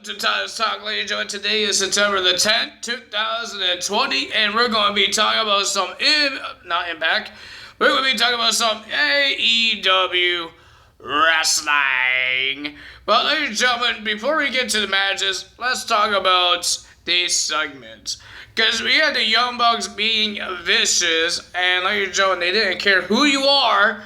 To Talk, ladies and gentlemen. Today is September the 10th, 2020, and we're going to be talking about not Impact, we're going to be talking about some AEW wrestling. But ladies and gentlemen, before we get to the matches, let's talk about these segments. Because we had the Young Bucks being vicious, and ladies and gentlemen, they didn't care who you are.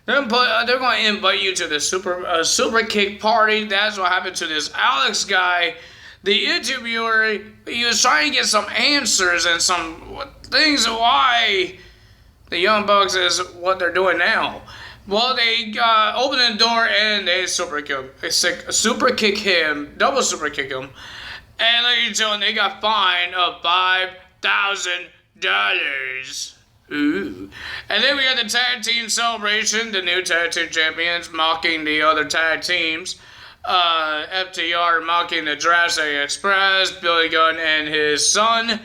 They're going to invite you to the super kick party. That's what happened to this Alex guy. The interviewer, he was trying to get some answers and some things why the Young Bucks is what they're doing now. Well, they opened the door and they super kick him, double super kick him. And ladies and gentlemen, they got fined of $5,000. Ooh. And then we had the tag team celebration, the new tag team champions mocking the other tag teams. FTR mocking the Jurassic Express, Billy Gunn and his son,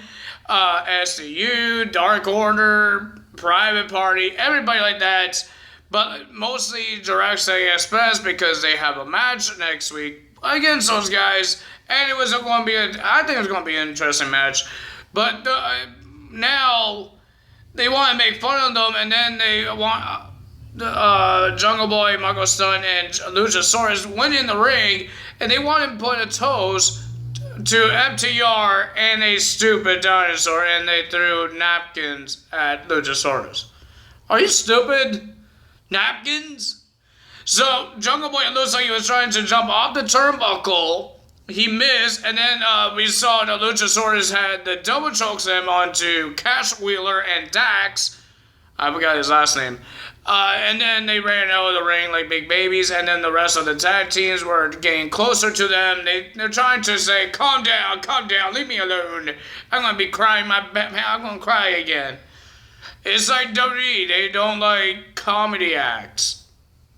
SCU, Dark Order, Private Party, everybody like that. But mostly Jurassic Express because they have a match next week against those guys. And I think it was going to be an interesting match. But now they want to make fun of them, and then they want Jungle Boy, Michael Stunt, and Luchasaurus went in the ring, and they want to put a toast to FTR and a stupid dinosaur, and they threw napkins at Luchasaurus. Are you stupid? Napkins? So Jungle Boy looks like he was trying to jump off the turnbuckle. He missed, and then we saw the Luchasaurus had the double chokeslam onto Cash Wheeler and Dax. I forgot his last name. And then they ran out of the ring like big babies, and then the rest of the tag teams were getting closer to them. They're trying to say, calm down, leave me alone. I'm going to be crying I'm going to cry again. It's like WWE. They don't like comedy acts.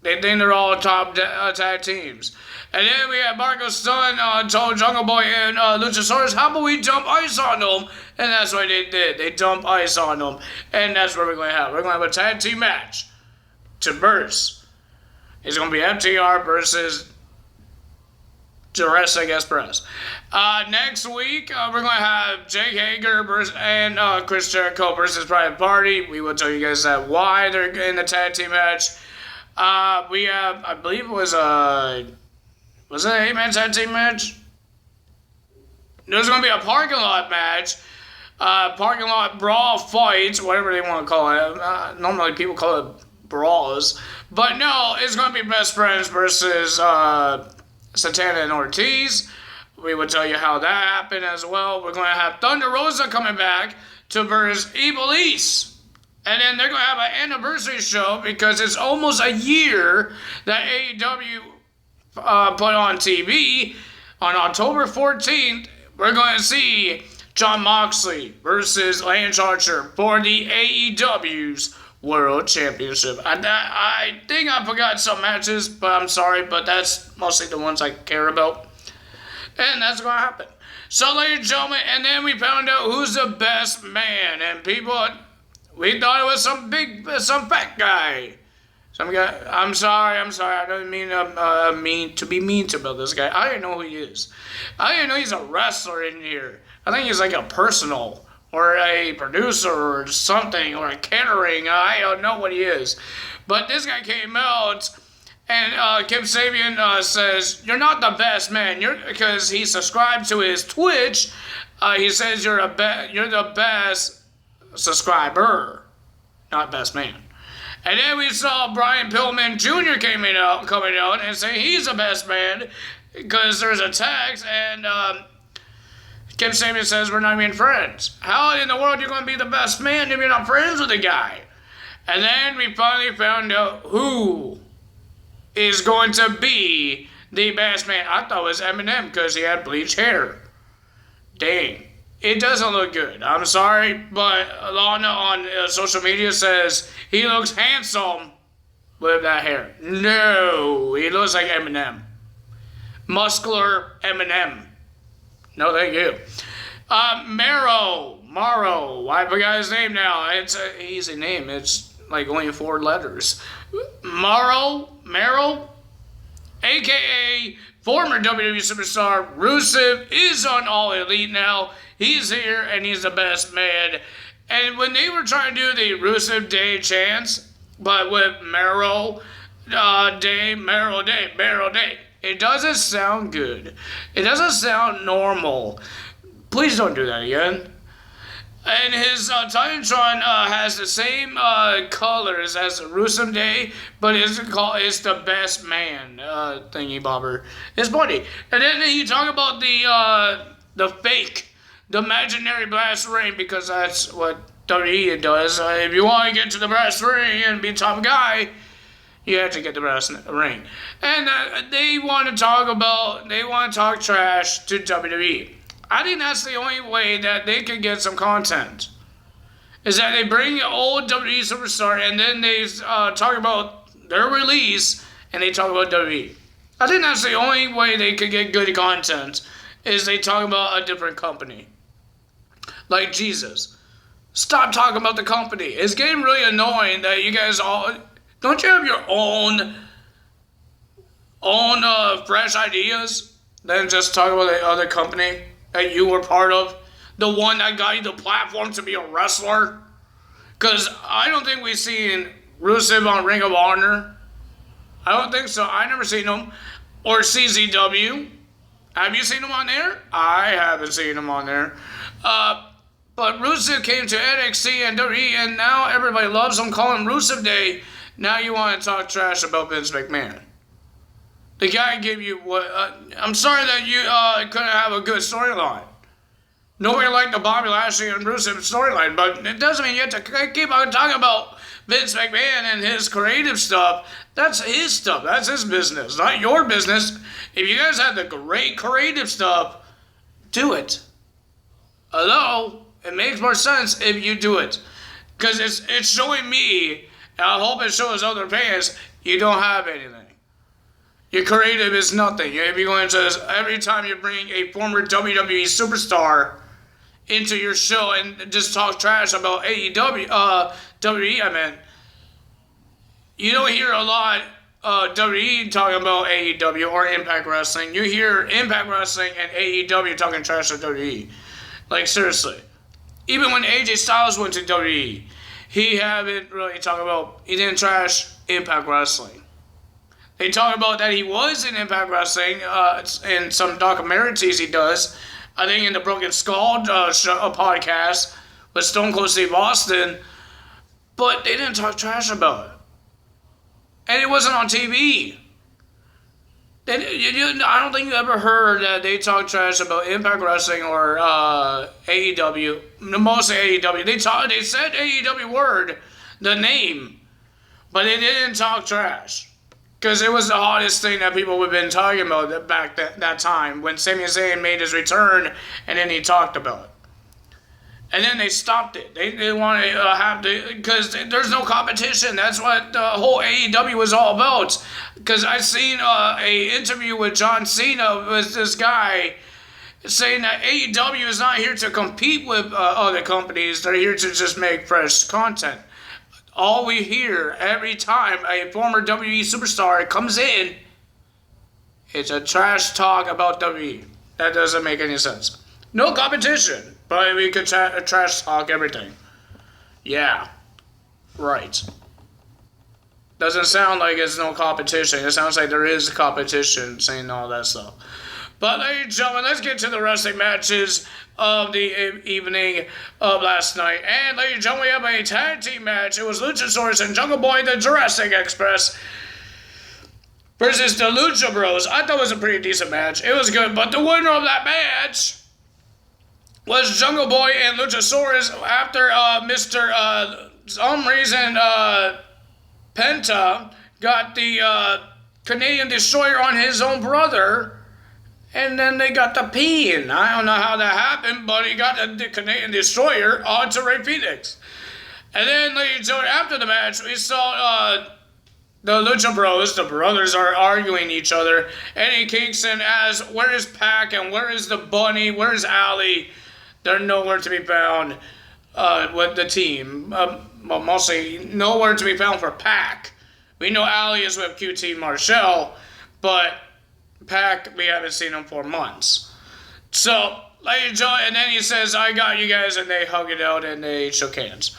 They think they're all top tag teams. And then we had Marco Stunt told Jungle Boy and Luchasaurus, how about we dump ice on them? And that's what they did. They dumped ice on them. And that's what we're going to have. We're going to have a tag team match to burst. It's going to be FTR versus Jurassic Express. Next week, we're going to have Jake Hager and Chris Jericho versus Private Party. We will tell you guys why they're in the tag team match. We have, I believe it was it an 8-man tag team match? There's going to be a parking lot match. Parking lot brawl fights, whatever they want to call it. Normally people call it brawls. But no, it's going to be Best Friends versus Santana and Ortiz. We will tell you how that happened as well. We're going to have Thunder Rosa coming back to versus Ivelisse. And then they're going to have an anniversary show because it's almost a year that AEW put on TV. On October 14th, we're going to see Jon Moxley versus Lance Archer for the AEW's World Championship. I think I forgot some matches, but I'm sorry, but that's mostly the ones I care about. And that's going to happen. So, ladies and gentlemen, and then we found out who's the best man. And people, we thought it was some fat guy. Some guy. I'm sorry. I don't mean to be mean about this guy. I didn't know who he is. I didn't know he's a wrestler in here. I think he's like a personal or a producer or something or a catering. I don't know what he is. But this guy came out and Kim Sabian says, you're not the best man. Because he subscribed to his Twitch. He says you're the best subscriber, not best man. And then we saw Brian Pillman Jr. coming out and saying he's the best man because there's a text and Kim Sabian says we're not even friends. How in the world are you going to be the best man if you're not friends with the guy? And then we finally found out who is going to be the best man. I thought it was Eminem because he had bleached hair. Dang. It doesn't look good. I'm sorry, but Lana on social media says he looks handsome with that hair. No, he looks like Eminem. Muscular Eminem. No, thank you. Morrow. I forgot his name now. It's an easy name. It's like only 4 letters. Morrow? a.k.a. former WWE superstar Rusev, is on All Elite now. He's here, and he's the best man. And when they were trying to do the Rusev Day chants, but with Merrill Day, it doesn't sound good. It doesn't sound normal. Please don't do that again. And his Titantron has the same colors as the Rusev Day, but it's the best man thingy bobber. It's funny. And then you talk about the fake, the imaginary brass ring, because that's what WWE does. If you want to get to the brass ring and be top guy, you have to get the brass ring. And they want to talk trash to WWE. I think that's the only way that they can get some content. Is that they bring an old WWE superstar and then they talk about their release and they talk about WWE. I think that's the only way they could get good content, is they talk about a different company. Like Jesus. Stop talking about the company. It's getting really annoying that you guys all... Don't you have your own fresh ideas than just talk about the other company that you were part of? The one that got you the platform to be a wrestler? Because I don't think we've seen Rusev on Ring of Honor. I don't think so. I never seen him. Or CZW. Have you seen him on there? I haven't seen him on there. But Rusev came to NXT and WWE, and now everybody loves him, call him Rusev Day. Now you want to talk trash about Vince McMahon. The guy gave you what... I'm sorry that you couldn't have a good storyline. Nobody liked the Bobby Lashley and Rusev storyline, but it doesn't mean you have to keep on talking about Vince McMahon and his creative stuff. That's his stuff. That's his business, not your business. If you guys have the great creative stuff, do it. Hello? It makes more sense if you do it. Because it's showing me, and I hope it shows other fans, you don't have anything. Your creative is nothing. If you're going to, every time you bring a former WWE superstar into your show and just talk trash about AEW, WWE, I mean, you don't hear a lot WWE talking about AEW or Impact Wrestling. You hear Impact Wrestling and AEW talking trash to WWE. Like, seriously. Even when AJ Styles went to WWE, he didn't trash Impact Wrestling. They talk about that he was in Impact Wrestling in some documentaries he does. I think in the Broken Skull podcast with Stone Cold Steve Austin. But they didn't talk trash about it. And it wasn't on TV. I don't think you ever heard that they talk trash about Impact Wrestling or AEW. Mostly AEW. They said AEW word, the name, but they didn't talk trash. Because it was the hottest thing that people have been talking about back that time when Sami Zayn made his return and then he talked about it. And then they stopped it. They want to have to, because there's no competition. That's what the whole AEW was all about. Because I seen a interview with John Cena with this guy saying that AEW is not here to compete with other companies. They're here to just make fresh content. All we hear every time a former WWE superstar comes in, it's a trash talk about WWE. That doesn't make any sense. No competition, but we could trash talk everything. Yeah, right. Doesn't sound like it's no competition. It sounds like there is competition saying all that stuff. But ladies and gentlemen, let's get to the wrestling matches of the evening of last night. And ladies and gentlemen, we have a tag team match. It was Luchasaurus and Jungle Boy, the Jurassic Express, versus the Lucha Bros. I thought it was a pretty decent match. It was good, but the winner of that match was Jungle Boy and Luchasaurus after some reason Penta got the Canadian Destroyer on his own brother. And then they got the pin. I don't know how that happened, but he got the Canadian Destroyer onto Rey Fenix. And then after the match, we saw the Lucha Bros, the brothers, are arguing each other. Eddie Kingston asks, where is Pac and where is the Bunny? Where is Allie? They're nowhere to be found with the team. Well, mostly nowhere to be found for Pac. We know Allie is with QT Marshall. But Pac, we haven't seen him for months. So, and then he says, I got you guys, and they hug it out and they shook hands.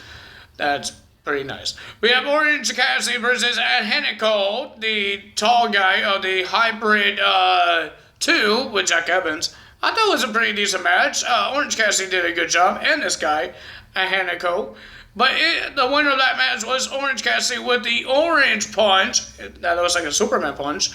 That's pretty nice. We have Orange Cassidy versus Ed Henico, the tall guy of the Hybrid 2 with Jack Evans. I thought it was a pretty decent match. Orange Cassidy did a good job, and this guy, Henico. But the winner of that match was Orange Cassidy with the Orange Punch. That looks like a Superman punch.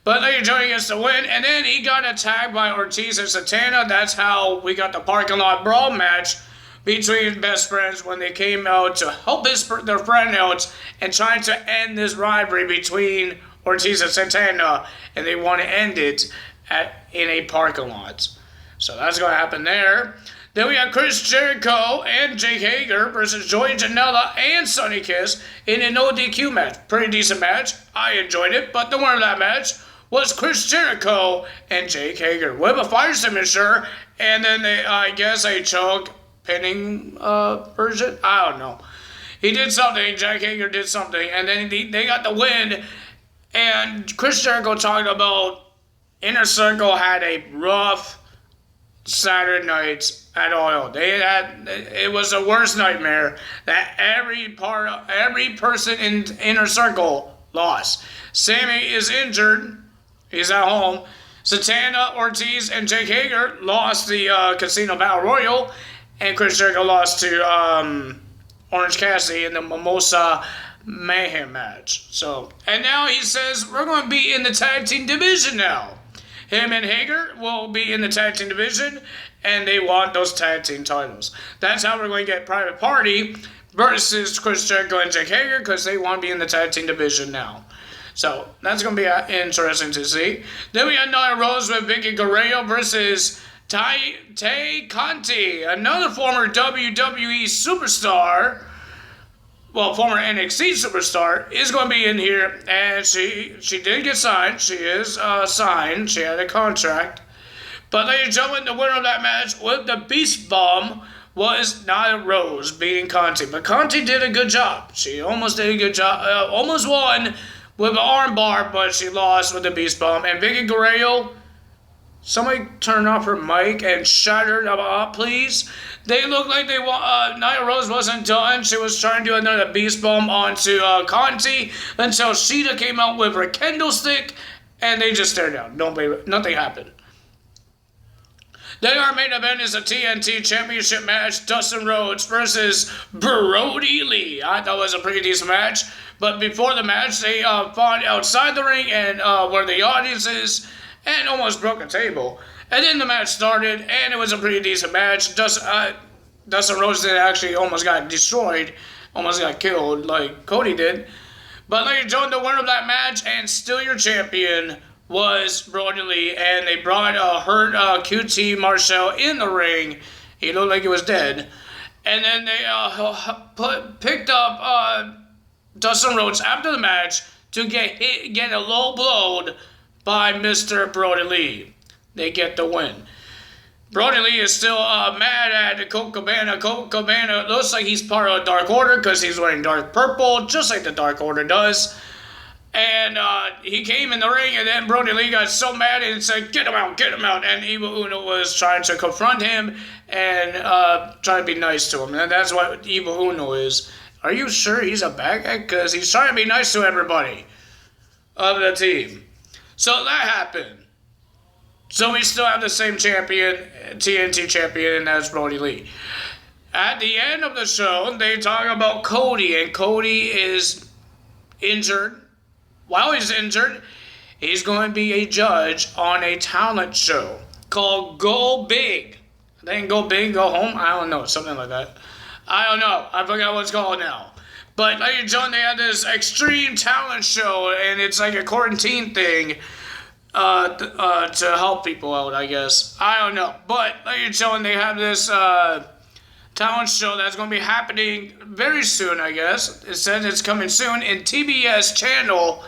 But Lady Joey gets the win, and then he got attacked by Ortiz and Santana. That's how we got the parking lot brawl match between best friends when they came out to help their friend out and trying to end this rivalry between Ortiz and Santana, and they want to end it in a parking lot. So that's going to happen there. Then we have Chris Jericho and Jake Hager versus Joey Janela and Sonny Kiss in a no DQ match. Pretty decent match. I enjoyed it, but the winner of that match was Chris Jericho and Jake Hager with a fire signature, and then I guess a choke pinning version. I don't know. He did something. Jake Hager did something, and then they got the win. And Chris Jericho talked about Inner Circle had a rough Saturday nights at all. It was the worst nightmare that every person in Inner Circle lost. Sammy is injured. He's at home. Santana, Ortiz, and Jake Hager lost the Casino Battle Royal, and Chris Jericho lost to Orange Cassidy in the Mimosa Mayhem match. So, and now he says we're going to be in the tag team division now. Him and Hager will be in the tag team division, and they want those tag team titles. That's how we're going to get Private Party versus Chris Jericho and Jake Hager, because they want to be in the tag team division now. So, that's going to be interesting to see. Then we have Nia Rose with Vicky Guerrero versus Tay Conti, another former WWE superstar, former NXT superstar, is going to be in here, and she did get signed. She is signed. She had a contract. But ladies and gentlemen, the winner of that match with the Beast Bomb was Nia Rose beating Conti. But Conti did a good job. She almost did a good job. Almost won with an armbar, but she lost with the Beast Bomb. And Vicky Guerrero, somebody turn off her mic and shut her up, please. They looked like Nia Rose wasn't done. She was trying to do another Beast Bomb onto Conti until Sheeta came out with her kendo stick, and they just stared down. Nothing happened. Then our main event is a TNT Championship match, Dustin Rhodes versus Brody Lee. I thought it was a pretty decent match, but before the match, they fought outside the ring and where the audience is, and almost broke a table. And then the match started, and it was a pretty decent match. Dustin Rhodes did actually almost got destroyed, almost got killed like Cody did. But ladies and gentlemen, the winner of that match and still your champion was Brody Lee, and they brought hurt QT Marshall in the ring. He looked like he was dead. And then they picked up Dustin Rhodes after the match to get a low blowed by Mr. Brody Lee. They get the win. Brody Lee is still mad at Colt Cabana. Colt Cabana looks like he's part of the Dark Order because he's wearing dark purple, just like the Dark Order does. And he came in the ring, and then Brody Lee got so mad and said, get him out, get him out. And Evil Uno was trying to confront him and try to be nice to him. And that's what Evil Uno is. Are you sure he's a bad guy? Because he's trying to be nice to everybody of the team. So that happened. So we still have the same champion, TNT champion, and that's Brody Lee. At the end of the show, they talk about Cody, and Cody is injured. While he's injured, he's going to be a judge on a talent show called Go Big. I think Go Big, Go Home? I don't know, something like that. I don't know. I forgot what it's called now. But ladies and gentlemen, they have this extreme talent show, and it's like a quarantine thing to help people out, I guess. I don't know. But ladies and gentlemen, they have this talent show that's going to be happening very soon, I guess. It says it's coming soon in TBS channel.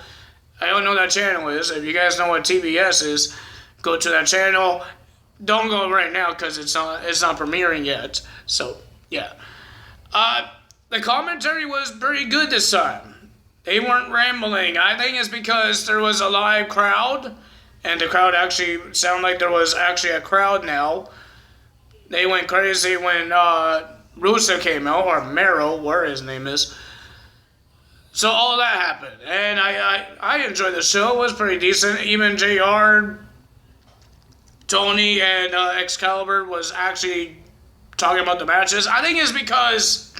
I don't know what that channel is. If you guys know what TBS is, go to that channel. Don't go right now because it's not premiering yet. So, yeah. The commentary was pretty good this time. They weren't rambling. I think it's because there was a live crowd, and the crowd actually sounded like there was actually a crowd now. They went crazy when Russo came out, or Mero, whatever his name is. So all of that happened, and I enjoyed the show. It was pretty decent. Even JR, Tony, and Excalibur was actually talking about the matches. I think it's because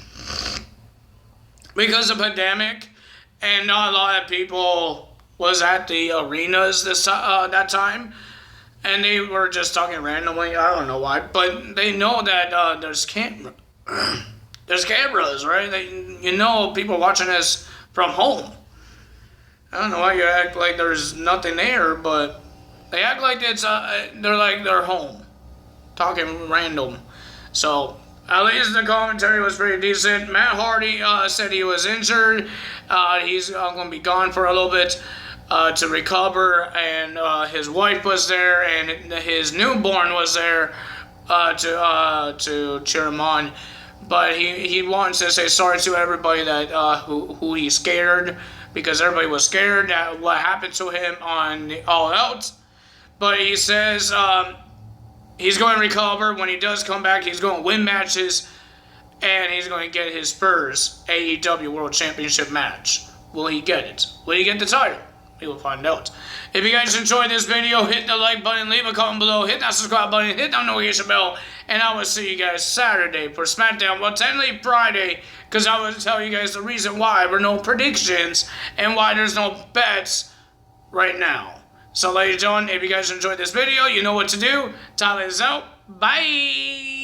of pandemic, and not a lot of people was at the arenas that time, and they were just talking randomly. I don't know why, but they know that there's there's cameras, right? People watching this from home. I don't know why you act like there's nothing there, but they act like they're home, talking random. So at least the commentary was pretty decent. Matt Hardy said he was injured. He's going to be gone for a little bit to recover, and his wife was there, and his newborn was there to cheer him on. But he wants to say sorry to everybody that who he scared, because everybody was scared at what happened to him on the All Out. But he says he's going to recover. When he does come back, he's going to win matches, and he's going to get his first AEW World Championship match. Will he get it? Will he get the title? We will find out. If you guys enjoyed this video, hit the like button, leave a comment below, hit that subscribe button, hit that notification bell, and I will see you guys Saturday for SmackDown. Well, technically Friday, because I will tell you guys the reason why there are no predictions and why there's no bets right now. So, ladies and gentlemen, if you guys enjoyed this video, you know what to do. Tyler is out. Bye!